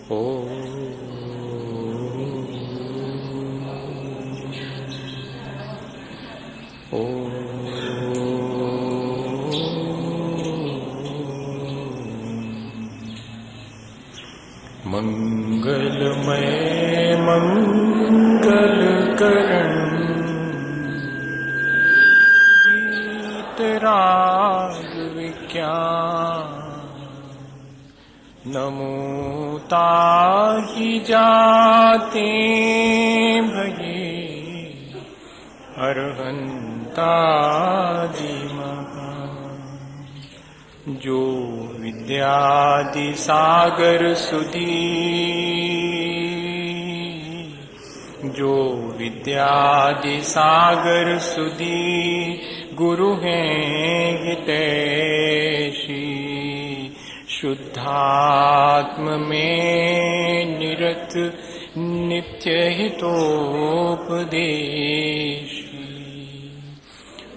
ओ ओ मंगलमय मंगलकरण वीतराग विज्ञान नमो ताहि जाते भजे अरहंतादि महान। जो विद्यादि सागर सुधी जो विद्यादि सागर सुधी गुरु हैं हितैषी शुद्धात्म में निरत नित्य हितोपदेशी।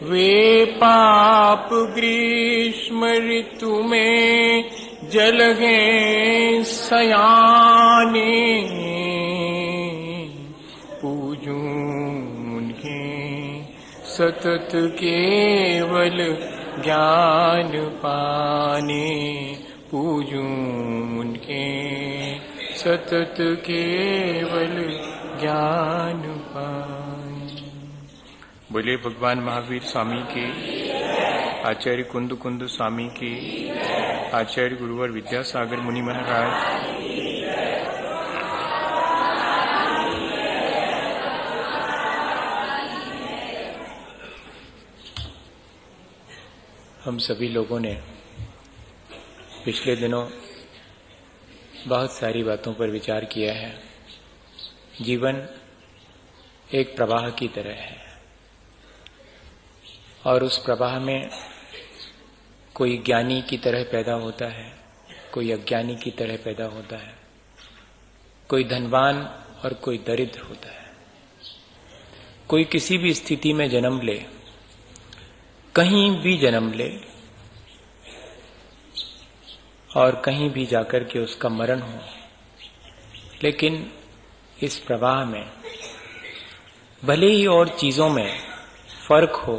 वे पाप ग्रीष्म ऋतु में जल हैं सयाने पूजूं उन्हें सतत केवल ज्ञान पाने पूजूं उनके सतत केवल ज्ञान पाने। बोले भगवान महावीर स्वामी के, आचार्य कुंद कुंद स्वामी के, आचार्य गुरुवर विद्यासागर मुनि महाराज। हम सभी लोगों ने पिछले दिनों बहुत सारी बातों पर विचार किया है। जीवन एक प्रवाह की तरह है और उस प्रवाह में कोई ज्ञानी की तरह पैदा होता है, कोई अज्ञानी की तरह पैदा होता है, कोई धनवान और कोई दरिद्र होता है। कोई किसी भी स्थिति में जन्म ले, कहीं भी जन्म ले और कहीं भी जाकर के उसका मरण हो, लेकिन इस प्रवाह में भले ही और चीजों में फर्क हो,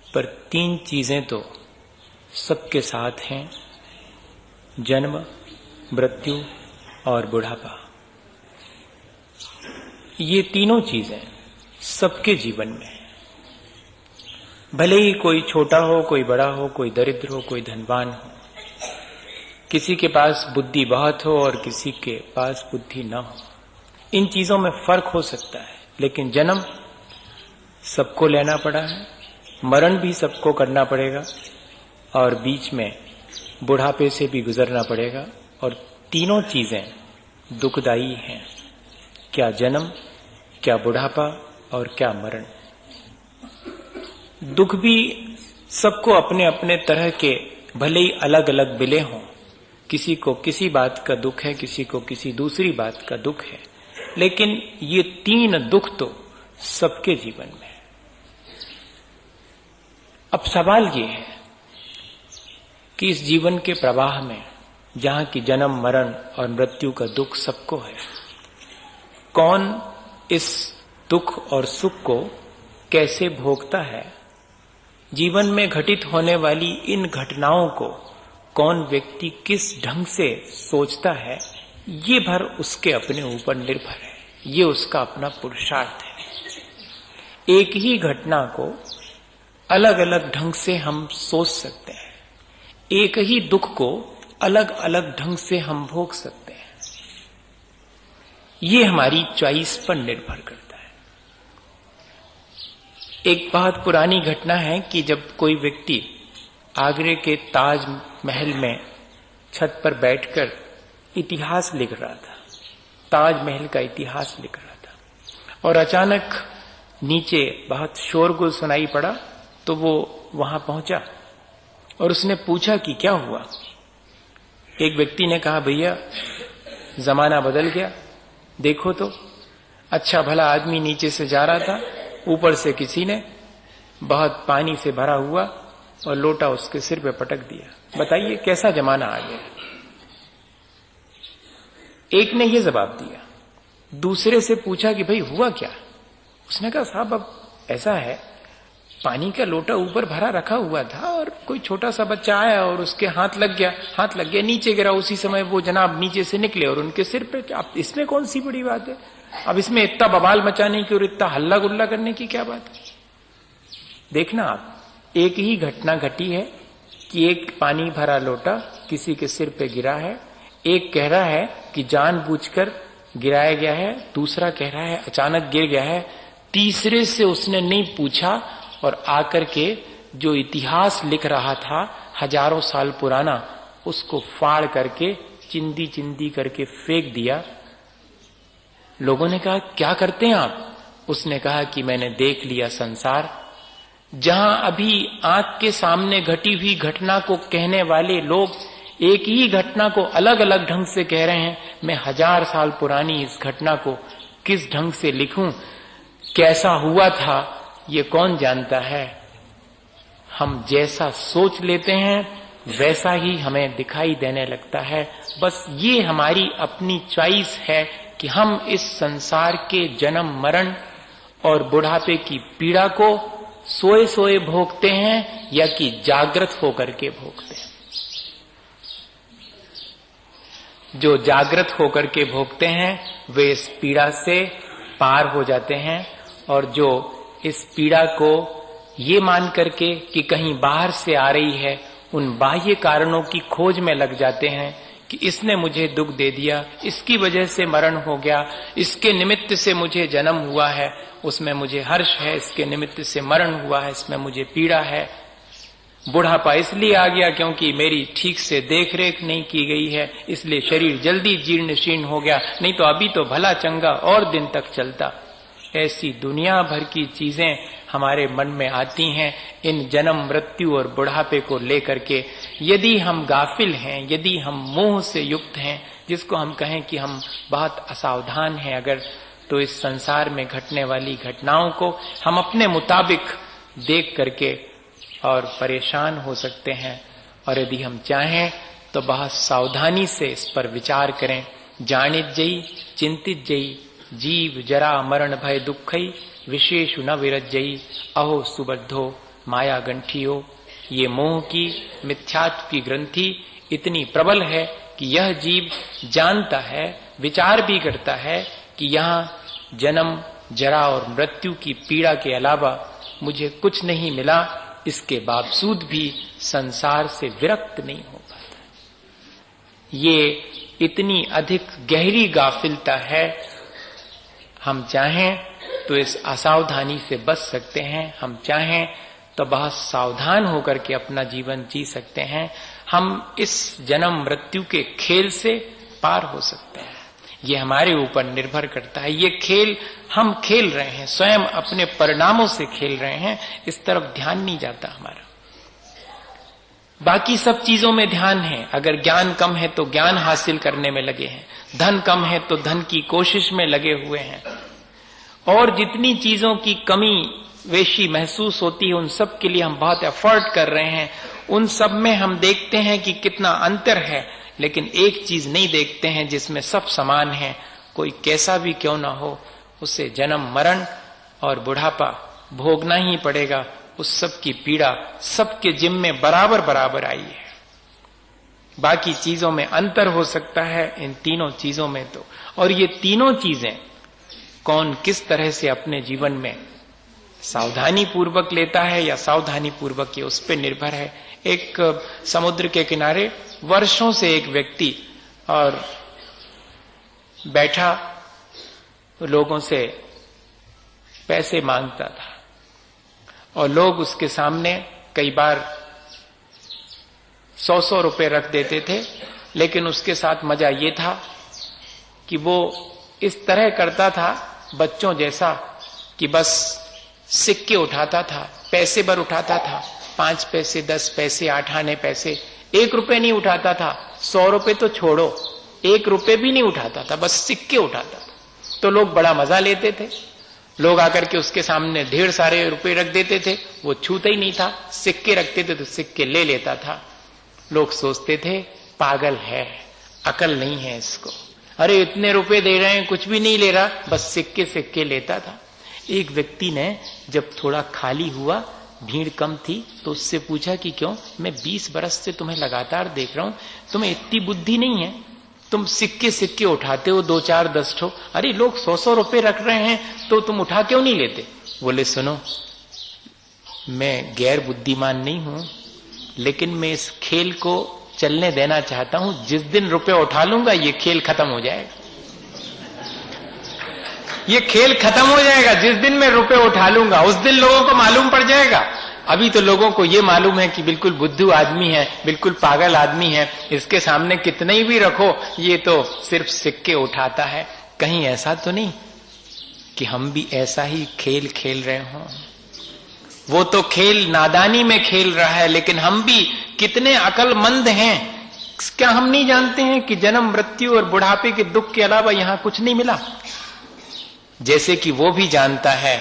पर तीन चीजें तो सबके साथ हैं: जन्म, मृत्यु और बुढ़ापा। ये तीनों चीजें सबके जीवन में, भले ही कोई छोटा हो, कोई बड़ा हो, कोई दरिद्र हो, कोई धनवान हो, किसी के पास बुद्धि बहुत हो और किसी के पास बुद्धि न हो, इन चीजों में फर्क हो सकता है। लेकिन जन्म सबको लेना पड़ा है, मरण भी सबको करना पड़ेगा और बीच में बुढ़ापे से भी गुजरना पड़ेगा। और तीनों चीजें दुखदायी हैं, क्या जन्म, क्या बुढ़ापा और क्या मरण। दुख भी सबको अपने अपने तरह के, भले ही अलग अलग मिले हों, किसी को किसी बात का दुख है, किसी को किसी दूसरी बात का दुख है, लेकिन ये तीन दुख तो सबके जीवन में है। अब सवाल ये है कि इस जीवन के प्रवाह में, जहां की जन्म, मरण और मृत्यु का दुख सबको है, कौन इस दुख और सुख को कैसे भोगता है? जीवन में घटित होने वाली इन घटनाओं को कौन व्यक्ति किस ढंग से सोचता है, ये भर उसके अपने ऊपर निर्भर है। ये उसका अपना पुरुषार्थ है। एक ही घटना को अलग अलग ढंग से हम सोच सकते हैं, एक ही दुख को अलग अलग ढंग से हम भोग सकते हैं। ये हमारी चॉइस पर निर्भर करता है। एक बहुत पुरानी घटना है कि जब कोई व्यक्ति आगरे के ताज महल में छत पर बैठकर इतिहास लिख रहा था, ताजमहल का इतिहास लिख रहा था, और अचानक नीचे बहुत शोरगुल सुनाई पड़ा, तो वो वहां पहुंचा और उसने पूछा कि क्या हुआ। एक व्यक्ति ने कहा, भैया जमाना बदल गया, देखो तो। अच्छा भला आदमी नीचे से जा रहा था, ऊपर से किसी ने बहुत पानी से भरा हुआ और लोटा उसके सिर पे पटक दिया। बताइए कैसा जमाना आ गया। एक ने ये जवाब दिया। दूसरे से पूछा कि भाई हुआ क्या? उसने कहा साहब अब ऐसा है, पानी का लोटा ऊपर भरा रखा हुआ था और कोई छोटा सा बच्चा आया और उसके हाथ लग गया, नीचे गिरा। उसी समय वो जनाब नीचे से निकले और उनके सिर पे। अब इसमें कौन सी बड़ी बात है? अब इसमें इतना बवाल मचाने की और इतना हल्ला गुल्ला करने की क्या बात है? देखना आप, एक ही घटना घटी है कि एक पानी भरा लोटा किसी के सिर पे गिरा है। एक कह रहा है कि जानबूझकर गिराया गया है, दूसरा कह रहा है अचानक गिर गया है, तीसरे से उसने नहीं पूछा और आकर के जो इतिहास लिख रहा था हजारों साल पुराना, उसको फाड़ करके चिंदी चिंदी करके फेंक दिया। लोगों ने कहा क्या करते हैं आप? उसने कहा कि मैंने देख लिया संसार, जहां अभी आंख के सामने घटी हुई घटना को कहने वाले लोग एक ही घटना को अलग अलग ढंग से कह रहे हैं। मैं 1000 साल पुरानी इस घटना को किस ढंग से लिखूं, कैसा हुआ था, ये कौन जानता है? हम जैसा सोच लेते हैं वैसा ही हमें दिखाई देने लगता है। बस ये हमारी अपनी चॉइस है कि हम इस संसार के जन्म मरण और बुढ़ापे की पीड़ा को सोए सोए भोगते हैं या कि जागृत होकर के भोगते हैं। जो जागृत होकर के भोगते हैं वे इस पीड़ा से पार हो जाते हैं, और जो इस पीड़ा को ये मान करके कि कहीं बाहर से आ रही है, उन बाह्य कारणों की खोज में लग जाते हैं कि इसने मुझे दुख दे दिया, इसकी वजह से मरण हो गया, इसके निमित्त से मुझे जन्म हुआ है, उसमें मुझे हर्ष है, इसके निमित्त से मरण हुआ है, इसमें मुझे पीड़ा है। बुढ़ापा इसलिए आ गया क्योंकि मेरी ठीक से देख रेख नहीं की गई है, इसलिए शरीर जल्दी जीर्ण शीर्ण हो गया, नहीं तो अभी तो भला चंगा और दिन तक चलता। ऐसी दुनिया भर की चीजें हमारे मन में आती हैं इन जन्म मृत्यु और बुढ़ापे को लेकर के। यदि हम गाफिल हैं, यदि हम मोह से युक्त हैं, जिसको हम कहें कि हम बहुत असावधान हैं अगर, तो इस संसार में घटने वाली घटनाओं को हम अपने मुताबिक देख करके और परेशान हो सकते हैं। और यदि हम चाहें तो बहुत सावधानी से इस पर विचार करें। जानित जई चिंतित जई जीव जरा मरण भय दुखई विशेषु न विरजई अहो सुबद्धो माया गंठियो। ये मोह की मिथ्यात्व की ग्रंथि इतनी प्रबल है कि यह जीव जानता है, विचार भी करता है कि यहाँ जन्म जरा और मृत्यु की पीड़ा के अलावा मुझे कुछ नहीं मिला, इसके बावजूद भी संसार से विरक्त नहीं हो पाता। ये इतनी अधिक गहरी गाफिलता है। हम चाहें तो इस असावधानी से बच सकते हैं, हम चाहें तो बहुत सावधान होकर के अपना जीवन जी सकते हैं। हम इस जन्म मृत्यु के खेल से पार हो सकते हैं। ये हमारे ऊपर निर्भर करता है। ये खेल हम खेल रहे हैं, स्वयं अपने परिणामों से खेल रहे हैं, इस तरफ ध्यान नहीं जाता हमारा। बाकी सब चीजों में ध्यान है। अगर ज्ञान कम है तो ज्ञान हासिल करने में लगे हैं, धन कम है तो धन की कोशिश में लगे हुए हैं, और जितनी चीजों की कमी वेशी महसूस होती है उन सब के लिए हम बहुत एफर्ट कर रहे हैं। उन सब में हम देखते हैं कि कितना अंतर है, लेकिन एक चीज नहीं देखते हैं जिसमें सब समान है। कोई कैसा भी क्यों ना हो, उसे जन्म मरण और बुढ़ापा भोगना ही पड़ेगा। उस सब की पीड़ा सबके जिम्मे बराबर बराबर आई है। बाकी चीजों में अंतर हो सकता है, इन तीनों चीजों में तो। और ये तीनों चीजें कौन किस तरह से अपने जीवन में सावधानी पूर्वक लेता है या सावधानी पूर्वक, ये उस पर निर्भर है। एक समुद्र के किनारे वर्षों से एक व्यक्ति और बैठा लोगों से पैसे मांगता था, और लोग उसके सामने कई बार 100-100 रुपए रख देते थे। लेकिन उसके साथ मजा ये था कि वो इस तरह करता था बच्चों जैसा कि बस सिक्के उठाता था, पैसे भर उठाता था, 5 पैसे, 10 पैसे, 8 आने पैसे, 1 रुपए नहीं उठाता था। 100 रुपए तो छोड़ो, 1 रुपए भी नहीं उठाता था, बस सिक्के उठाता था। तो लोग बड़ा मजा लेते थे। लोग आकर के उसके सामने ढेर सारे रुपए रख देते थे, वो छूता ही नहीं था। सिक्के रखते थे तो सिक्के ले लेता था। लोग सोचते थे पागल है, अकल नहीं है इसको, अरे इतने रुपए दे रहे हैं, कुछ भी नहीं ले रहा, बस सिक्के सिक्के लेता था। एक व्यक्ति ने जब थोड़ा खाली हुआ, भीड़ कम थी, तो उससे पूछा कि क्यों, मैं 20 बरस से तुम्हें लगातार देख रहा हूं, तुम्हें इतनी बुद्धि नहीं है, तुम सिक्के सिक्के उठाते हो 2 4 10 ठो, अरे लोग 100 रुपए रख रहे हैं तो तुम उठा क्यों नहीं लेते? बोले सुनो, मैं गैर बुद्धिमान नहीं हूं, लेकिन मैं इस खेल को चलने देना चाहता हूं। जिस दिन रुपए उठा लूंगा ये खेल खत्म हो जाएगा, ये खेल खत्म हो जाएगा। जिस दिन मैं रुपए उठा लूंगा उस दिन लोगों को मालूम पड़ जाएगा। अभी तो लोगों को ये मालूम है कि बिल्कुल बुद्धू आदमी है, बिल्कुल पागल आदमी है, इसके सामने कितने भी रखो ये तो सिर्फ सिक्के उठाता है। कहीं ऐसा तो नहीं कि हम भी ऐसा ही खेल खेल रहे हों? वो तो खेल नादानी में खेल रहा है, लेकिन हम भी कितने अकलमंद हैं। क्या हम नहीं जानते हैं कि जन्म मृत्यु और बुढ़ापे के दुख के अलावा यहां कुछ नहीं मिला? जैसे कि वो भी जानता है,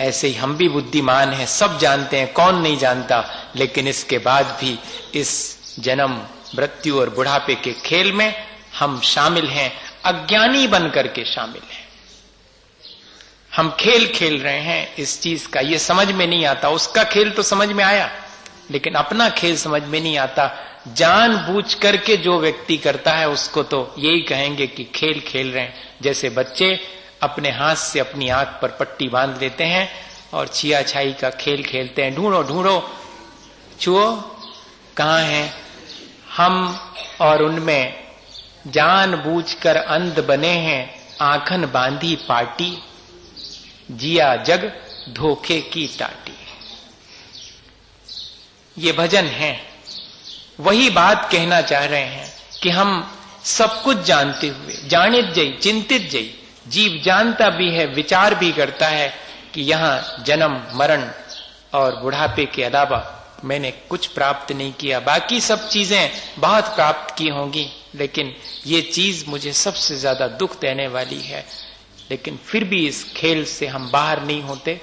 ऐसे ही हम भी बुद्धिमान हैं, सब जानते हैं, कौन नहीं जानता। लेकिन इसके बाद भी इस जन्म मृत्यु और बुढ़ापे के खेल में हम शामिल हैं, अज्ञानी बन करके शामिल हैं। हम खेल खेल रहे हैं इस चीज का, ये समझ में नहीं आता। उसका खेल तो समझ में आया, लेकिन अपना खेल समझ में नहीं आता। जानबूझ करके जो व्यक्ति करता है उसको तो यही कहेंगे कि खेल खेल रहे हैं। जैसे बच्चे अपने हाथ से अपनी आंख पर पट्टी बांध लेते हैं और छिया छाई का खेल खेलते हैं, ढूंढो ढूंढो छुओ कहां है। हम और उनमें जानबूझकर अंध बने हैं, आंखन बांधी पाटी, जिया जग धोखे की टाटी। ये भजन है, वही बात कहना चाह रहे हैं कि हम सब कुछ जानते हुए, जानित जई चिंतित जई, जीव जानता भी है, विचार भी करता है कि यहां जन्म मरण और बुढ़ापे के अलावा मैंने कुछ प्राप्त नहीं किया, बाकी सब चीजें बहुत प्राप्त की होंगी, लेकिन ये चीज मुझे सबसे ज्यादा दुख देने वाली है। लेकिन फिर भी इस खेल से हम बाहर नहीं होते।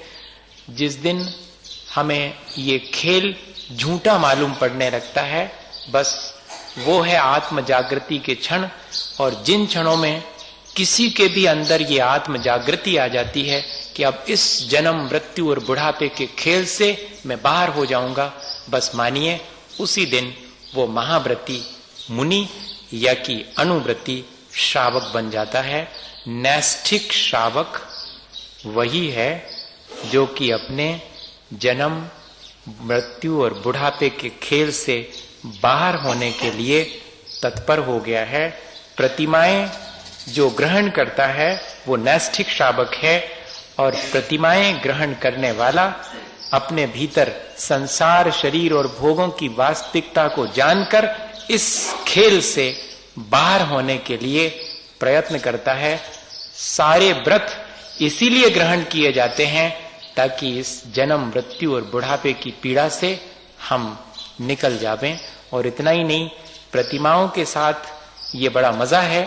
जिस दिन हमें ये खेल झूठा मालूम पड़ने लगता है, बस वो है आत्म जागृति के क्षण। और जिन क्षणों में किसी के भी अंदर ये आत्म जागृति आ जाती है कि अब इस जन्म मृत्यु और बुढ़ापे के खेल से मैं बाहर हो जाऊंगा, बस मानिए उसी दिन वो महाव्रती मुनि या कि अनुव्रती श्रावक बन जाता है। नैष्ठिक श्रावक वही है जो कि अपने जन्म मृत्यु और बुढ़ापे के खेल से बाहर होने के लिए तत्पर हो गया है। प्रतिमाएं जो ग्रहण करता है वो नैष्ठिक श्रावक है, और प्रतिमाएं ग्रहण करने वाला अपने भीतर संसार शरीर और भोगों की वास्तविकता को जानकर इस खेल से बाहर होने के लिए प्रयत्न करता है। सारे व्रत इसीलिए ग्रहण किए जाते हैं ताकि इस जन्म मृत्यु और बुढ़ापे की पीड़ा से हम निकल जावें। और इतना ही नहीं, प्रतिमाओं के साथ ये बड़ा मजा है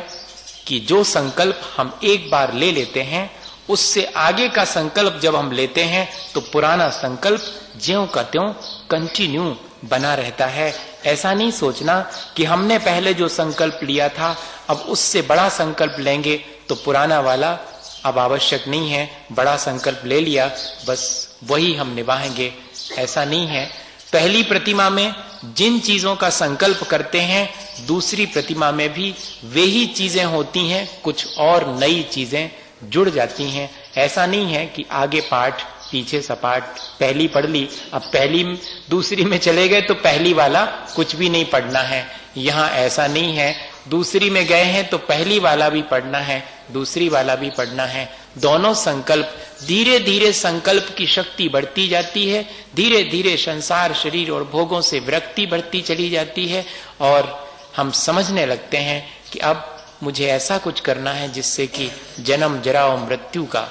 कि जो संकल्प हम एक बार ले लेते हैं, उससे आगे का संकल्प जब हम लेते हैं तो पुराना संकल्प ज्यों का त्यों कंटिन्यू बना रहता है। ऐसा नहीं सोचना कि हमने पहले जो संकल्प लिया था अब उससे बड़ा संकल्प लेंगे तो पुराना वाला अब आवश्यक नहीं है, बड़ा संकल्प ले लिया बस वही हम निभाएंगे। ऐसा नहीं है। पहली प्रतिमा में जिन चीजों का संकल्प करते हैं, दूसरी प्रतिमा में भी वे ही चीजें होती हैं, कुछ और नई चीजें जुड़ जाती हैं। ऐसा नहीं है कि आगे पाठ पीछे सपाट, पहली पढ़ ली अब पहली दूसरी में चले गए तो पहली वाला कुछ भी नहीं पढ़ना है। यहाँ ऐसा नहीं है। दूसरी में गए हैं तो पहली वाला भी पढ़ना है, दूसरी वाला भी पढ़ना है। दोनों संकल्प, धीरे धीरे संकल्प की शक्ति बढ़ती जाती है, धीरे धीरे संसार शरीर और भोगों से विरक्ति बढ़ती चली जाती है, और हम समझने लगते हैं कि अब मुझे ऐसा कुछ करना है जिससे कि जन्म जरा और मृत्यु का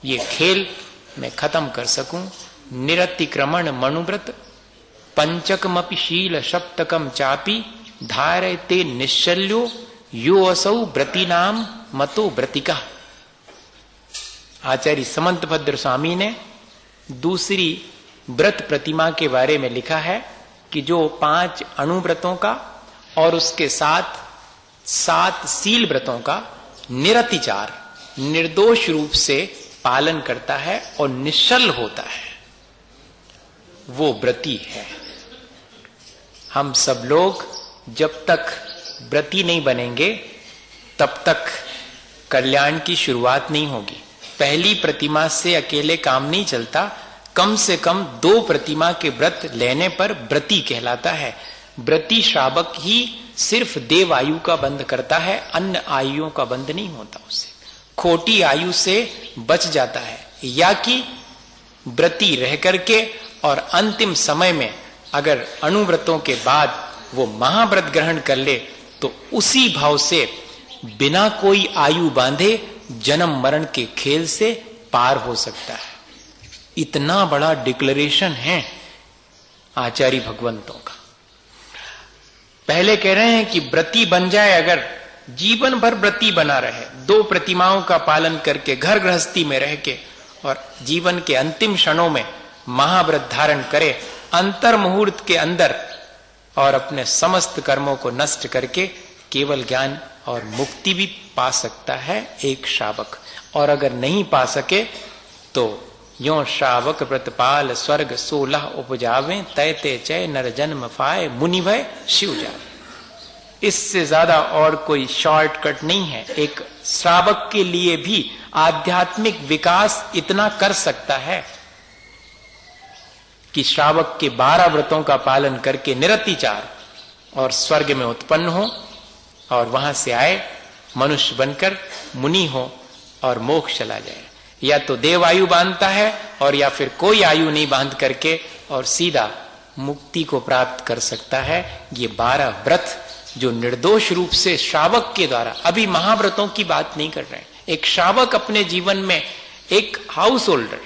ये खेल मैं खत्म कर सकूं। निरतिक्रमण मनुव्रत पंचकमपि शील सप्तकम चापी धारयते निश्चल्यो यो असौ व्रती नाम मतो व्रतिका। आचार्य समंतभद्र स्वामी ने दूसरी व्रत प्रतिमा के बारे में लिखा है कि जो 5 अणुव्रतों का और उसके साथ 7 शील व्रतों का निरतिचार निर्दोष रूप से पालन करता है और निश्चल होता है, वो व्रती है। हम सब लोग जब तक व्रती नहीं बनेंगे तब तक कल्याण की शुरुआत नहीं होगी। पहली प्रतिमा से अकेले काम नहीं चलता, कम से कम 2 प्रतिमा के व्रत लेने पर व्रती कहलाता है। व्रती श्रावक ही सिर्फ देव आयु का बंध करता है, अन्य आयुओं का बंध नहीं होता, उसे खोटी आयु से बच जाता है। या कि व्रती रह करके और अंतिम समय में अगर अणुव्रतों के बाद वो महाव्रत ग्रहण कर ले तो उसी भाव से बिना कोई आयु बांधे जन्म मरण के खेल से पार हो सकता है। इतना बड़ा डिक्लेरेशन है आचार्य भगवंतों का। पहले कह रहे हैं कि व्रती बन जाए, अगर जीवन भर व्रती बना रहे, 2 प्रतिमाओं का पालन करके घर गृहस्थी में रह के और जीवन के अंतिम क्षणों में महाव्रत धारण करे, अंतर मुहूर्त के अंदर और अपने समस्त कर्मों को नष्ट करके केवल ज्ञान और मुक्ति भी पा सकता है एक श्रावक। और अगर नहीं पा सके तो यो श्रावक व्रतपाल स्वर्ग 16 उपजावे, तैते चय नर जन्म पाए, मुनि भय शिव जाए। इससे ज्यादा और कोई शॉर्टकट नहीं है। एक श्रावक के लिए भी आध्यात्मिक विकास इतना कर सकता है कि श्रावक के 12 व्रतों का पालन करके निरतिचार और स्वर्ग में उत्पन्न हो और वहां से आए मनुष्य बनकर मुनि हो और मोक्ष चला जाए। या तो देव आयु बांधता है और या फिर कोई आयु नहीं बांध करके और सीधा मुक्ति को प्राप्त कर सकता है। ये 12 व्रत जो निर्दोष रूप से श्रावक के द्वारा, अभी महाव्रतों की बात नहीं कर रहे हैं, एक श्रावक अपने जीवन में, एक हाउस होल्डर,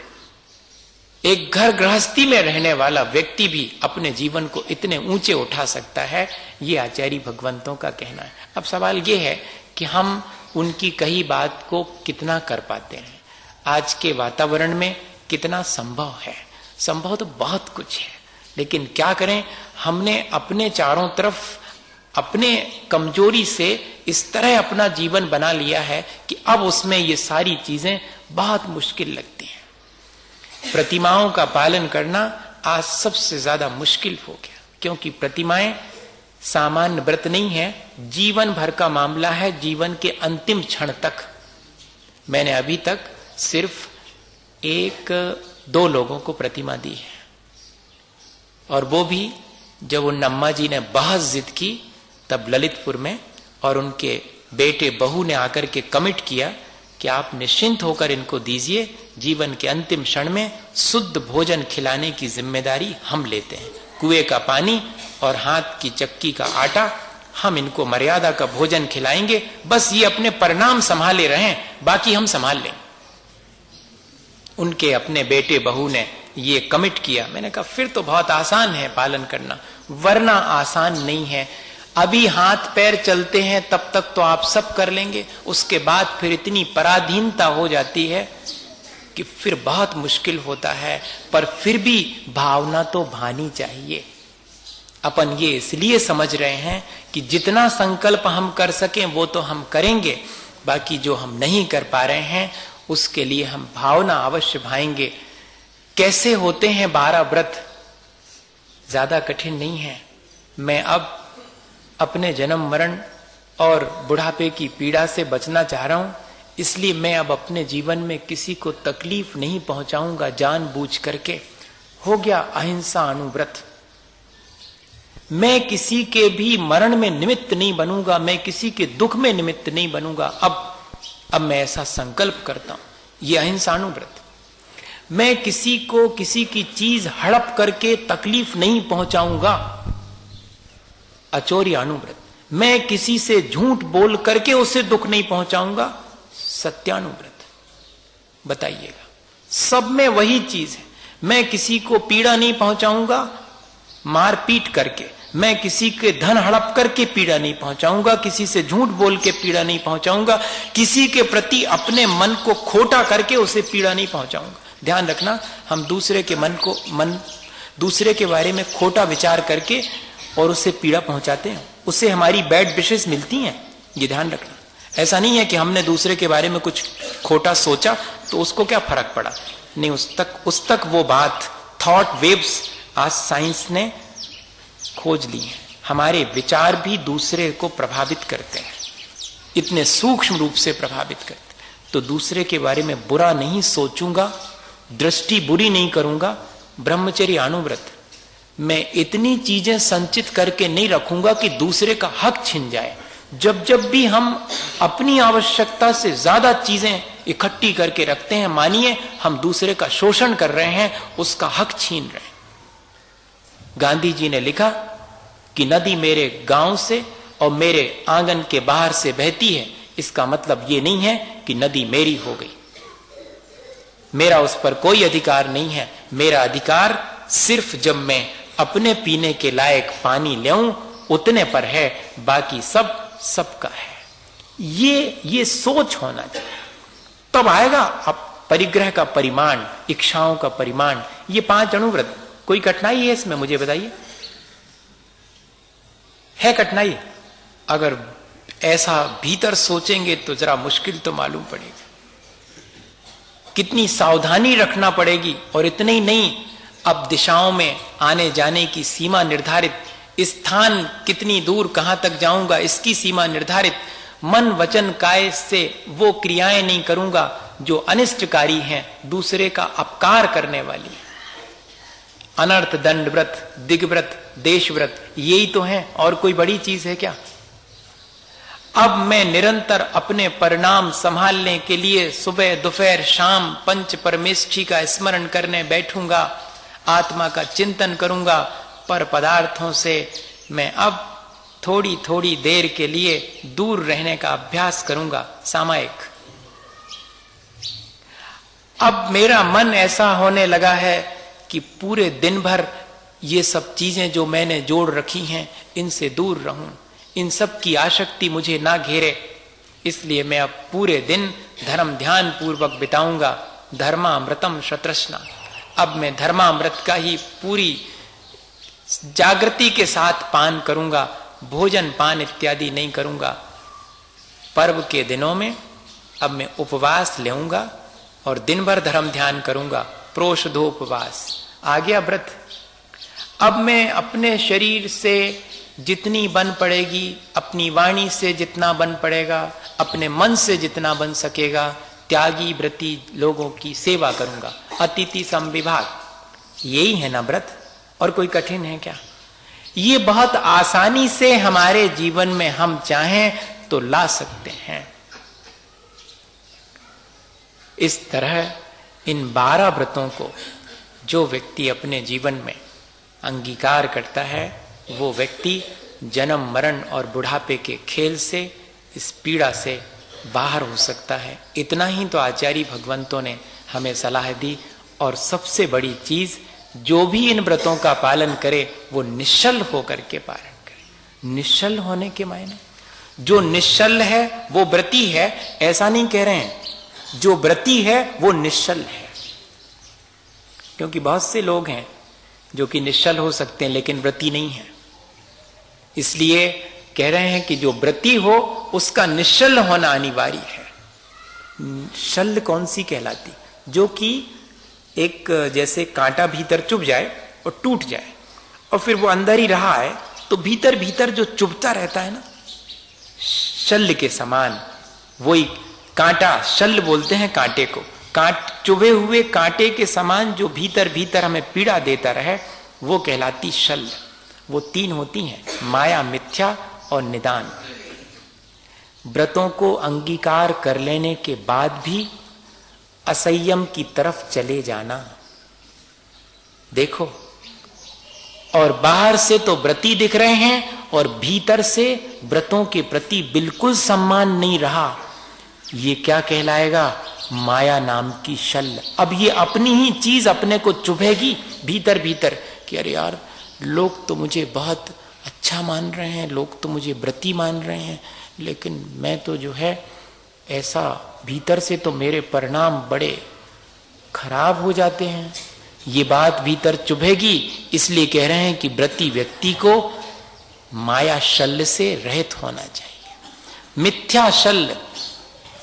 एक घर गृहस्थी में रहने वाला व्यक्ति भी अपने जीवन को इतने ऊंचे उठा सकता है, ये आचार्य भगवंतों का कहना है। अब सवाल ये है कि हम उनकी कही बात को कितना कर पाते हैं, आज के वातावरण में कितना संभव है। संभव तो बहुत कुछ है, लेकिन क्या करें, हमने अपने चारों तरफ अपने कमजोरी से इस तरह अपना जीवन बना लिया है कि अब उसमें ये सारी चीजें बहुत मुश्किल लगती हैं। प्रतिमाओं का पालन करना आज सबसे ज्यादा मुश्किल हो गया, क्योंकि प्रतिमाएं सामान्य व्रत नहीं है, जीवन भर का मामला है, जीवन के अंतिम क्षण तक। मैंने अभी तक सिर्फ 1-2 लोगों को प्रतिमा दी है, और वो भी जब उन अम्मा जी ने बहुत जिद की तब ललितपुर में, और उनके बेटे बहू ने आकर के कमिट किया कि आप निश्चिंत होकर इनको दीजिए, जीवन के अंतिम क्षण में शुद्ध भोजन खिलाने की जिम्मेदारी हम लेते हैं। कुएं का पानी और हाथ की चक्की का आटा, हम इनको मर्यादा का भोजन खिलाएंगे, बस ये अपने परिणाम संभाले रहें, बाकी हम संभाल लें। उनके अपने बेटे बहू ने ये कमिट किया। मैंने कहा फिर तो बहुत आसान है पालन करना, वरना आसान नहीं है। अभी हाथ पैर चलते हैं तब तक तो आप सब कर लेंगे, उसके बाद फिर इतनी पराधीनता हो जाती है कि फिर बहुत मुश्किल होता है। पर फिर भी भावना तो भानी चाहिए। अपन ये इसलिए समझ रहे हैं कि जितना संकल्प हम कर सकें वो तो हम करेंगे, बाकी जो हम नहीं कर पा रहे हैं उसके लिए हम भावना अवश्य भाएंगे। कैसे होते हैं 12 व्रत? ज्यादा कठिन नहीं है। मैं अब अपने जन्म मरण और बुढ़ापे की पीड़ा से बचना चाह रहा हूं, इसलिए मैं अब अपने जीवन में किसी को तकलीफ नहीं पहुंचाऊंगा जानबूझ करके। हो गया अहिंसा अनुव्रत। मैं किसी के भी मरण में निमित्त नहीं बनूंगा, मैं किसी के दुख में निमित्त नहीं बनूंगा। अब मैं ऐसा संकल्प करता हूं, ये अहिंसा अनुव्रत। मैं किसी को किसी की चीज हड़प करके तकलीफ नहीं पहुंचाऊंगा, अचौर्य अनुव्रत। मैं किसी से झूठ बोल करके उसे दुख नहीं पहुंचाऊंगा, सत्यानुव्रत। बताइएगा, सब में वही चीज है। मैं किसी को पीड़ा नहीं पहुंचाऊंगा मार पीट करके, मैं किसी के धन हड़प करके पीड़ा नहीं पहुंचाऊंगा, किसी से झूठ बोल के पीड़ा नहीं पहुंचाऊंगा, किसी के प्रति अपने मन को खोटा करके उसे पीड़ा नहीं पहुंचाऊंगा। ध्यान रखना, हम दूसरे के दूसरे के बारे में खोटा विचार करके और उसे पीड़ा पहुंचाते हैं, उससे हमारी बैड विशेस मिलती हैं, ये ध्यान रखना। ऐसा नहीं है कि हमने दूसरे के बारे में कुछ खोटा सोचा तो उसको क्या फर्क पड़ा, नहीं, उस तक वो बात, थॉट वेव्स आज साइंस ने खोज ली है। हमारे विचार भी दूसरे को प्रभावित करते हैं, इतने सूक्ष्म रूप से प्रभावित करते हैं। तो दूसरे के बारे में बुरा नहीं सोचूंगा, दृष्टि बुरी नहीं करूंगा, ब्रह्मचर्य अनुव्रत, मैं इतनी चीजें संचित करके नहीं रखूंगा कि दूसरे का हक छिन जाए। जब जब भी हम अपनी आवश्यकता से ज्यादा चीजें इकट्ठी करके रखते हैं, मानिए हम दूसरे का शोषण कर रहे हैं, उसका हक छीन रहे हैं। गांधी जी ने लिखा कि नदी मेरे गांव से और मेरे आंगन के बाहर से बहती है, इसका मतलब ये नहीं है कि नदी मेरी हो गई, मेरा उस पर कोई अधिकार नहीं है। मेरा अधिकार सिर्फ जब मैं अपने पीने के लायक पानी लेऊं उतने पर है, बाकी सब सबका है। ये सोच होना चाहिए, तब आएगा अब परिग्रह का परिमाण, इच्छाओं का परिमाण। ये 5 अनुव्रत, कोई कठिनाई है इसमें, मुझे बताइए, है कठिनाई? अगर ऐसा भीतर सोचेंगे तो जरा मुश्किल तो मालूम पड़ेगी, कितनी सावधानी रखना पड़ेगी। और इतने ही नहीं, अब दिशाओं में आने जाने की सीमा निर्धारित, स्थान कितनी दूर कहां तक जाऊंगा इसकी सीमा निर्धारित, मन वचन काय से वो क्रियाएं नहीं करूंगा जो अनिष्टकारी हैं, दूसरे का अपकार करने वाली। अनर्थ दंड व्रत, दिग्व्रत, देशव्रत, यही तो है, और कोई बड़ी चीज है क्या? अब मैं निरंतर अपने परिणाम संभालने के लिए सुबह दोपहर शाम पंच परमेष्ठी का स्मरण करने बैठूंगा, आत्मा का चिंतन करूंगा, पर पदार्थों से मैं अब थोड़ी थोड़ी देर के लिए दूर रहने का अभ्यास करूंगा, सामायिक। अब मेरा मन ऐसा होने लगा है कि पूरे दिन भर ये सब चीजें जो मैंने जोड़ रखी हैं इनसे दूर रहूं, इन सब की आसक्ति मुझे ना घेरे, इसलिए मैं अब पूरे दिन धर्म ध्यान पूर्वक बिताऊंगा। धर्मामृतम शतृष्णा, अब मैं धर्मामृत का ही पूरी जागृति के साथ पान करूंगा, भोजन पान इत्यादि नहीं करूंगा। पर्व के दिनों में अब मैं उपवास लेऊंगा और दिन भर धर्म ध्यान करूंगा, प्रोषधोपवास, आ गया व्रत। अब मैं अपने शरीर से जितनी बन पड़ेगी, अपनी वाणी से जितना बन पड़ेगा, अपने मन से जितना बन सकेगा, त्यागी व्रती लोगों की सेवा करूंगा, अतिथि समविभाग, यही है ना व्रत, और कोई कठिन है क्या? ये बहुत आसानी से हमारे जीवन में हम चाहें तो ला सकते हैं। इस तरह इन 12 व्रतों को जो व्यक्ति अपने जीवन में अंगीकार करता है, वो व्यक्ति जन्म मरण और बुढ़ापे के खेल से, इस पीड़ा से बाहर हो सकता है। इतना ही तो आचार्य भगवंतों ने हमें सलाह दी। और सबसे बड़ी चीज, जो भी इन व्रतों का पालन करे वो निश्चल होकर के पालन करे। निश्चल होने के मायने, जो निश्चल है वो व्रती है, ऐसा नहीं कह रहे हैं, जो व्रती है वो निश्चल है। क्योंकि बहुत से लोग हैं जो कि निश्चल हो सकते हैं लेकिन व्रती नहीं है, इसलिए कह रहे हैं कि जो व्रती हो उसका निश्चल होना अनिवार्य है। शल्य कौन सी कहलाती? जो कि एक जैसे कांटा भीतर चुभ जाए और टूट जाए और फिर वो अंदर ही रहा है तो भीतर भीतर जो चुभता रहता है ना, शल्य के समान, वही कांटा, शल्य बोलते हैं कांटे को, चुभे हुए कांटे के समान जो भीतर भीतर हमें पीड़ा देता रहे वो कहलाती शल्य। वो 3 होती हैं, माया, मिथ्या और निदान। व्रतों को अंगीकार कर लेने के बाद भी असंयम की तरफ चले जाना, देखो, और बाहर से तो व्रती दिख रहे हैं और भीतर से व्रतों के प्रति बिल्कुल सम्मान नहीं रहा, ये क्या कहलाएगा? माया नाम की शल्य। अब ये अपनी ही चीज अपने को चुभेगी भीतर भीतर कि अरे यार, लोग तो मुझे बहुत अच्छा मान रहे हैं, लोग तो मुझे व्रती मान रहे हैं, लेकिन मैं तो जो है ऐसा, भीतर से तो मेरे परिणाम बड़े खराब हो जाते हैं। ये बात भीतर चुभेगी, इसलिए कह रहे हैं कि व्रती व्यक्ति को माया शल्य से रहित होना चाहिए। मिथ्या शल्य।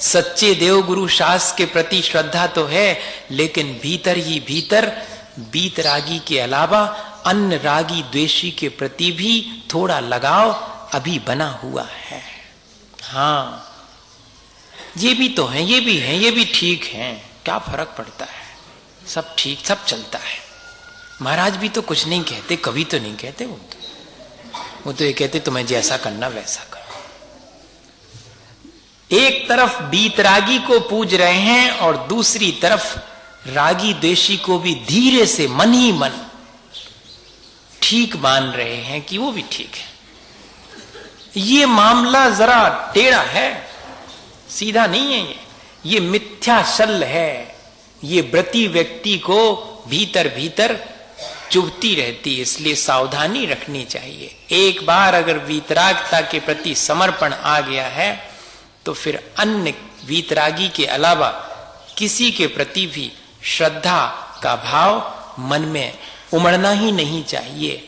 सच्चे देवगुरु शास्त्र के प्रति श्रद्धा तो है, लेकिन भीतर ही भीतर बीतरागी के अलावा अन्य रागी द्वेषी के प्रति भी थोड़ा लगाव अभी बना हुआ है। हाँ, ये भी तो है, ये भी है, ये भी ठीक है, क्या फर्क पड़ता है, सब ठीक, सब चलता है। महाराज भी तो कुछ नहीं कहते, कभी तो नहीं कहते वो तो ये कहते तुम्हें जैसा करना वैसा करो। एक तरफ बीतरागी को पूज रहे हैं और दूसरी तरफ रागी द्वेषी को भी धीरे से मन ही मन ठीक मान रहे हैं कि वो भी ठीक है। ये मामला जरा टेढ़ा है, सीधा नहीं है। ये मिथ्या शल्य है। ये व्रती व्यक्ति को भीतर भीतर चुभती रहती है, इसलिए सावधानी रखनी चाहिए। एक बार अगर वीतरागता के प्रति समर्पण आ गया है तो फिर अन्य वीतरागी के अलावा किसी के प्रति भी श्रद्धा का भाव मन में उमड़ना ही नहीं चाहिए।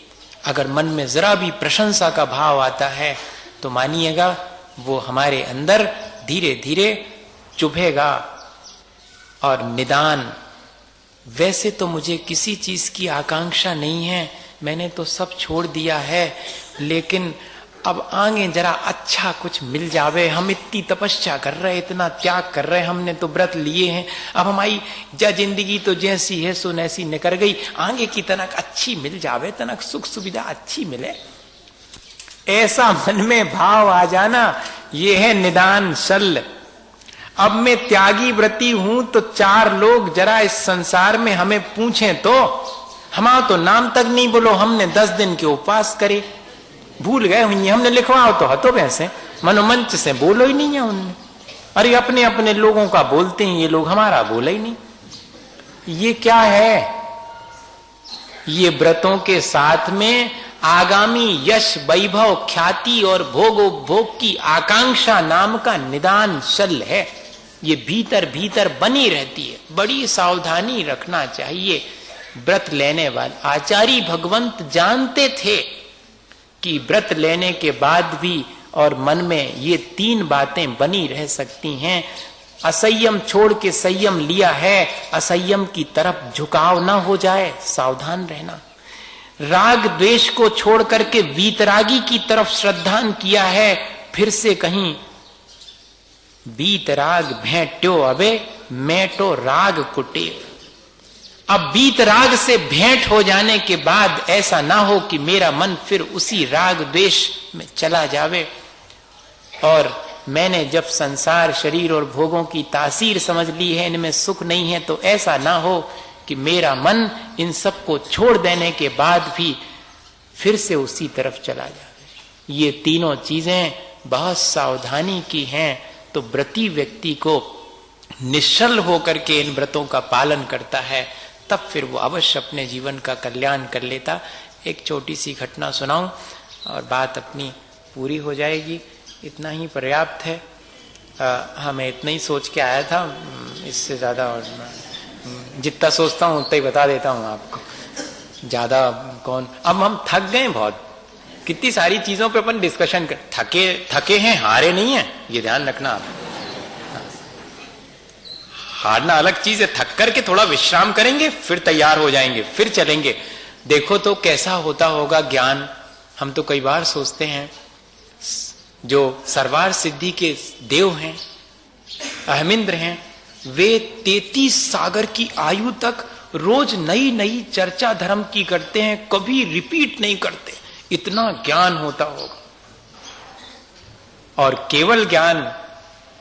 अगर मन में जरा भी प्रशंसा का भाव आता है तो मानिएगा वो हमारे अंदर धीरे धीरे चुभेगा। और निदान, वैसे तो मुझे किसी चीज की आकांक्षा नहीं है, मैंने तो सब छोड़ दिया है, लेकिन अब आगे जरा अच्छा कुछ मिल जावे। हम इतनी तपस्या कर रहे, इतना त्याग कर रहे, हमने तो व्रत लिए हैं, अब हमारी जिंदगी तो जैसी है सो नैसी निकल गई, आगे की तनक अच्छी मिल जावे, तनक सुख सुविधा अच्छी मिले, ऐसा मन में भाव आ जाना, ये है निदान शल्य। अब मैं त्यागी व्रती हूं तो चार लोग जरा इस संसार में हमें पूछें तो हमारा तो नाम तक नहीं बोलो, हमने 10 दिन के उपवास करे, भूल गए हुई, हमने लिखवाओ तो हतो वैसे मनोमंच से बोलो ही नहीं है उनने। अरे अपने अपने लोगों का बोलते हैं ये लोग, हमारा बोला ही नहीं। ये क्या है? ये व्रतों के साथ में आगामी यश, वैभव, ख्याति और भोग की आकांक्षा नाम का निदान शल्य है। ये भीतर भीतर बनी रहती है, बड़ी सावधानी रखना चाहिए। व्रत लेने वाले आचार्य भगवंत जानते थे कि व्रत लेने के बाद भी और मन में ये 3 बातें बनी रह सकती हैं। असंयम छोड़ के संयम लिया है, असंयम की तरफ झुकाव ना हो जाए, सावधान रहना। राग द्वेष को छोड़ करके वीतरागी की तरफ श्रद्धान किया है, फिर से कहीं बीतराग भेंट्यो अबे मेटो राग कुटे। अब बीतराग से भेंट हो जाने के बाद ऐसा ना हो कि मेरा मन फिर उसी राग द्वेष में चला जावे, और मैंने जब संसार, शरीर और भोगों की तासीर समझ ली है, इनमें सुख नहीं है, तो ऐसा ना हो कि मेरा मन इन सब को छोड़ देने के बाद भी फिर से उसी तरफ चला जाए। ये तीनों चीजें बहुत सावधानी की हैं। तो व्रती व्यक्ति को निश्चल होकर के इन व्रतों का पालन करता है, तब फिर वो अवश्य अपने जीवन का कल्याण कर लेता। एक छोटी सी घटना सुनाऊं और बात अपनी पूरी हो जाएगी, इतना ही पर्याप्त है। हमें इतना ही सोच के आया था, इससे ज्यादा और जितना सोचता हूं उतना ही बता देता हूं आपको, ज्यादा कौन। अब हम थक गए बहुत, कितनी सारी चीजों पे अपन डिस्कशन कर, थके हैं, हारे नहीं है, ये ध्यान रखना आप। हारना अलग चीज है, थक करके थोड़ा विश्राम करेंगे, फिर तैयार हो जाएंगे, फिर चलेंगे। देखो तो कैसा होता होगा ज्ञान। हम तो कई बार सोचते हैं जो सर्वार सिद्धि के देव हैं, अहमिंद्र हैं, वे 33 सागर की आयु तक रोज नई नई चर्चा धर्म की करते हैं, कभी रिपीट नहीं करते, इतना ज्ञान होता होगा। और केवल ज्ञान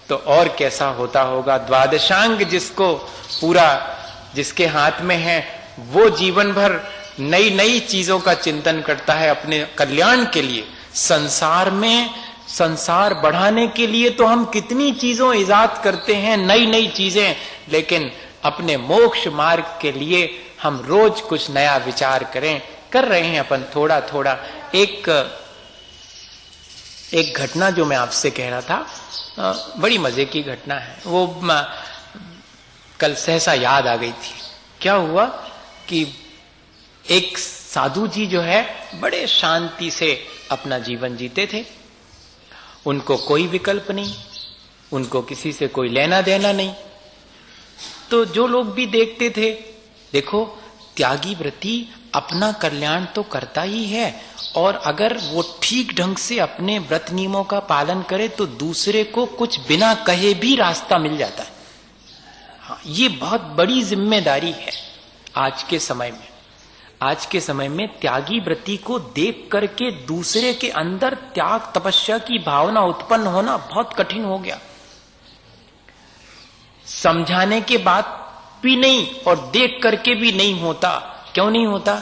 तो और कैसा होता होगा। द्वादशांग जिसको पूरा, जिसके हाथ में है, वो जीवन भर नई नई चीजों का चिंतन करता है अपने कल्याण के लिए। संसार में, संसार बढ़ाने के लिए तो हम कितनी चीजों इजाद करते हैं, नई नई चीजें, लेकिन अपने मोक्ष मार्ग के लिए हम रोज कुछ नया विचार करें, कर रहे हैं अपन थोड़ा थोड़ा। एक घटना जो मैं आपसे कह रहा था, बड़ी मजे की घटना है, वो कल सहसा याद आ गई थी। क्या हुआ कि एक साधु जी जो है बड़े शांति से अपना जीवन जीते थे। उनको कोई विकल्प नहीं, उनको किसी से कोई लेना देना नहीं। तो जो लोग भी देखते थे, देखो त्यागी व्रती अपना कल्याण तो करता ही है, और अगर वो ठीक ढंग से अपने व्रत नियमों का पालन करे तो दूसरे को कुछ बिना कहे भी रास्ता मिल जाता है। हाँ, ये बहुत बड़ी जिम्मेदारी है आज के समय में। आज के समय में त्यागी व्रती को देख करके दूसरे के अंदर त्याग तपस्या की भावना उत्पन्न होना बहुत कठिन हो गया। समझाने के बाद भी नहीं और देख करके भी नहीं होता। क्यों नहीं होता?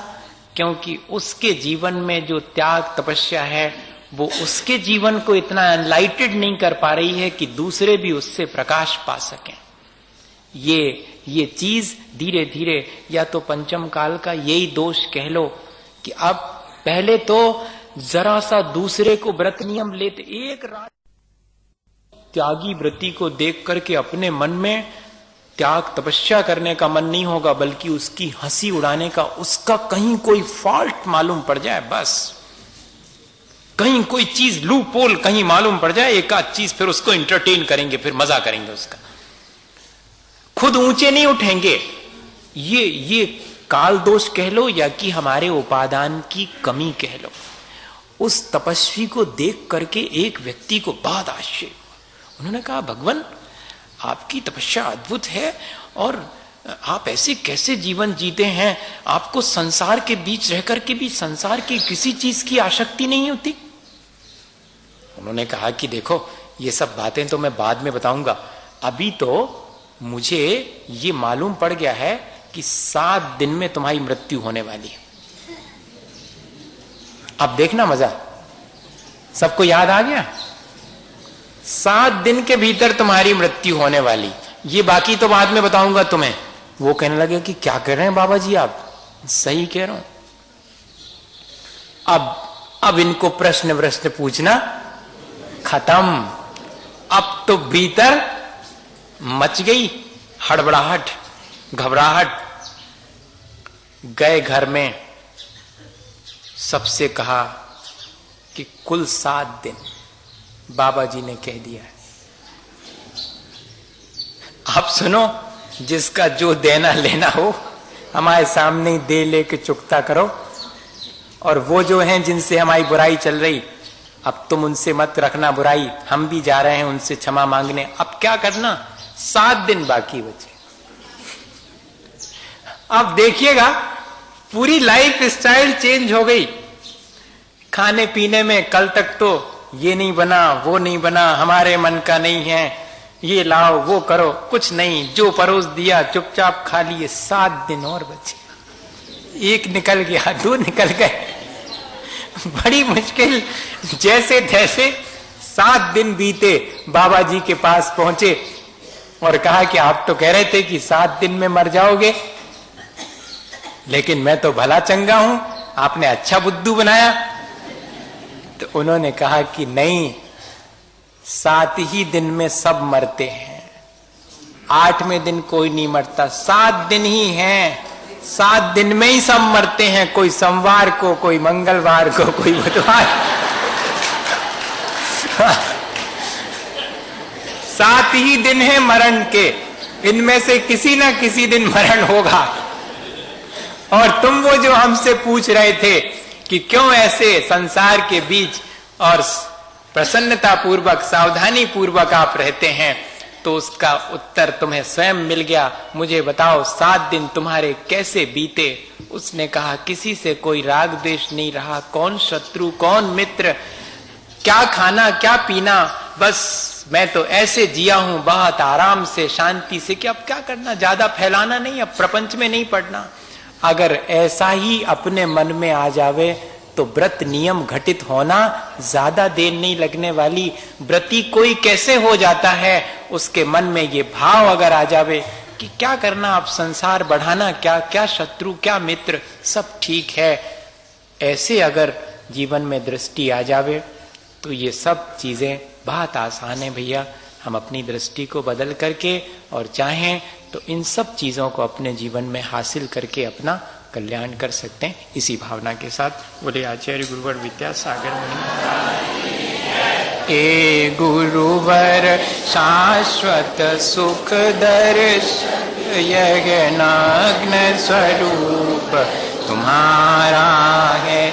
क्योंकि उसके जीवन में जो त्याग तपस्या है वो उसके जीवन को इतना एनलाइटेड नहीं कर पा रही है कि दूसरे भी उससे प्रकाश पा सकें। ये चीज धीरे धीरे, या तो पंचम काल का यही दोष कह लो कि अब पहले तो जरा सा दूसरे को व्रत नियम लेते, एक रात त्यागी व्रती को देख करके अपने मन में त्याग तपस्या करने का मन नहीं होगा, बल्कि उसकी हंसी उड़ाने का, उसका कहीं कोई फॉल्ट मालूम पड़ जाए, बस कहीं कोई चीज लू पोल कहीं मालूम पड़ जाए, एक आध चीज, फिर उसको इंटरटेन करेंगे, फिर मजा करेंगे उसका, खुद ऊंचे नहीं उठेंगे। ये काल दोष कह लो या कि हमारे उपादान की कमी कह लो। उस तपस्वी को देख करके एक व्यक्ति को बहुत आश्चर्य हुआ। उन्होंने कहा, भगवान आपकी तपस्या अद्भुत है और आप ऐसे कैसे जीवन जीते हैं? आपको संसार के बीच रह करके भी संसार की किसी चीज की आसक्ति नहीं होती? उन्होंने कहा कि देखो, ये सब बातें तो मैं बाद में बताऊंगा, अभी तो मुझे ये मालूम पड़ गया है कि 7 दिन में तुम्हारी मृत्यु होने वाली है। अब देखना मजा, सबको याद आ गया? 7 दिन के भीतर तुम्हारी मृत्यु होने वाली, ये बाकी तो बाद में बताऊंगा तुम्हें। वो कहने लगे कि क्या कह रहे हैं बाबा जी आप? सही कह रहा हूं। अब इनको प्रश्न पूछना खत्म। अब तो भीतर मच गई हड़बड़ाहट, घबराहट। गए घर में, सबसे कहा कि कुल 7 दिन बाबा जी ने कह दिया है। आप सुनो, जिसका जो देना लेना हो हमारे सामने ही दे लेके चुकता करो, और वो जो हैं जिनसे हमारी बुराई चल रही, अब तुम उनसे मत रखना बुराई, हम भी जा रहे हैं उनसे क्षमा मांगने। अब क्या करना, 7 दिन बाकी बचे। अब देखिएगा पूरी लाइफ स्टाइल चेंज हो गई। खाने पीने में कल तक तो ये नहीं बना, वो नहीं बना, हमारे मन का नहीं है, ये लाओ वो करो, कुछ नहीं, जो परोस दिया चुपचाप खा लिए। 7 दिन और बचे। 1 निकल गया, 2 निकल गए, बड़ी मुश्किल जैसे तैसे 7 दिन बीते। बाबा जी के पास पहुंचे और कहा कि आप तो कह रहे थे कि 7 दिन में मर जाओगे, लेकिन मैं तो भला चंगा हूं, आपने अच्छा बुद्धू बनाया। तो उन्होंने कहा कि नहीं, 7 ही दिन में सब मरते हैं, 8वें दिन कोई नहीं मरता, 7 दिन ही हैं, 7 दिन में ही सब मरते हैं। कोई सोमवार को, कोई मंगलवार को, कोई बुधवार। 7 ही दिन है मरण के, इनमें से किसी ना किसी दिन मरण होगा। और तुम वो जो हमसे पूछ रहे थे कि क्यों ऐसे संसार के बीच और प्रसन्नता पूर्वक, सावधानी पूर्वक आप रहते हैं, तो उसका उत्तर तुम्हें स्वयं मिल गया। मुझे बताओ 7 दिन तुम्हारे कैसे बीते? उसने कहा, किसी से कोई राग द्वेष नहीं रहा, कौन शत्रु कौन मित्र, क्या खाना क्या पीना, बस मैं तो ऐसे जिया हूं बहुत आराम से, शांति से, कि अब क्या करना, ज्यादा फैलाना नहीं, अब प्रपंच में नहीं पड़ना। अगर ऐसा ही अपने मन में आ जावे तो व्रत नियम घटित होना ज्यादा देर नहीं लगने वाली। व्रती कोई कैसे हो जाता है, उसके मन में ये भाव अगर आ जावे कि क्या करना, अब संसार बढ़ाना, क्या क्या शत्रु क्या मित्र, सब ठीक है, ऐसे अगर जीवन में दृष्टि आ जावे तो ये सब चीजें बहुत आसान है भैया। हम अपनी दृष्टि को बदल करके और चाहें तो इन सब चीजों को अपने जीवन में हासिल करके अपना कल्याण कर सकते हैं। इसी भावना के साथ बोले आचार्य गुरुवर विद्यासागर मुनि। हे गुरुवर शाश्वत सुख दर्श यज्ञ स्वरूप तुम्हारा है।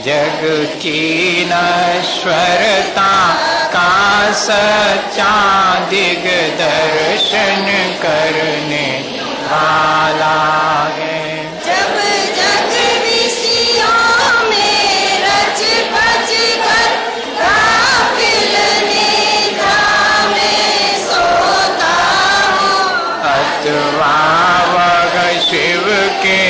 जग की नश्वरता का सच्चा दिग्दर्शन करने वाला है। जब जग विषयों में रच बच कर गाफिल निद्रा में सोता हूँ, अथवा वह शिव के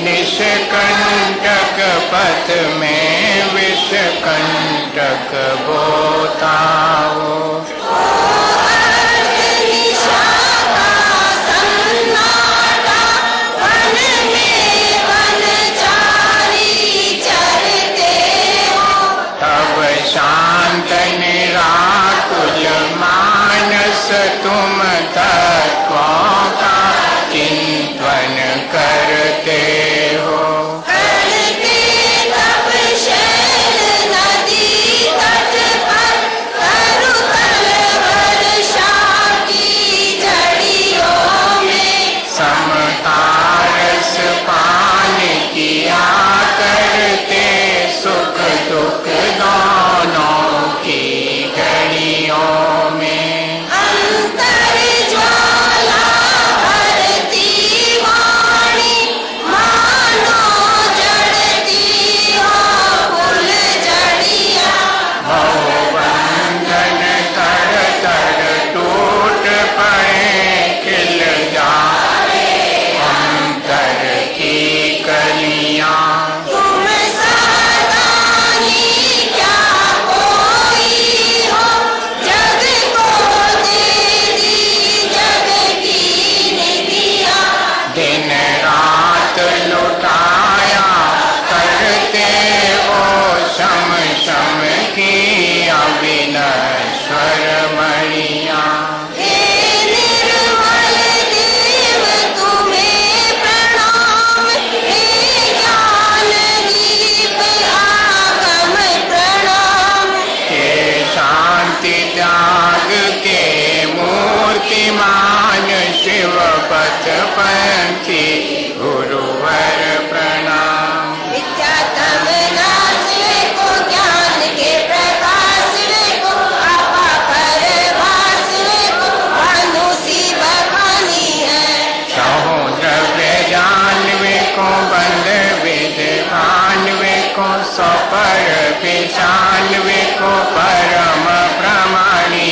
निष्कंटक पथ में विषकंटक बोता हो। शांत निराकुल मानस तुम तत्वों का चिंतन करते हो। करते तब शैल नदी तट पर तरुतल वर्षा की झड़ियों में समता रस पान किया करते सुख दुख दोनों की घड़ियों में। अंतर ज्वाला भरती वाणी मानो जड़ती हो फूल जड़िया। भवबंधन तर तर टूट पड़े खिल जाए अंतर की कलियां। तुम सादानी क्या कोई हो, जग को दे दी जग की निधिया। दिन रात लुटाया करते हो शम शम की अविनश्वर मणिया। हे निर्मल देव तुम्हें प्रणाम, हे ज्ञान दीप आगम प्रणाम। हे शांति त्याग के मूर्तिमान शिव पथ पंथी गुरुवर प्रणाम। विद्या तमन्ना को ज्ञान के प्रकाश को आपा परभास को भानुसी बखानी है। सहो द्रव्य जानवे को बंद विद्वानवे को सौ पर पहचानवे को परम प्रमाणी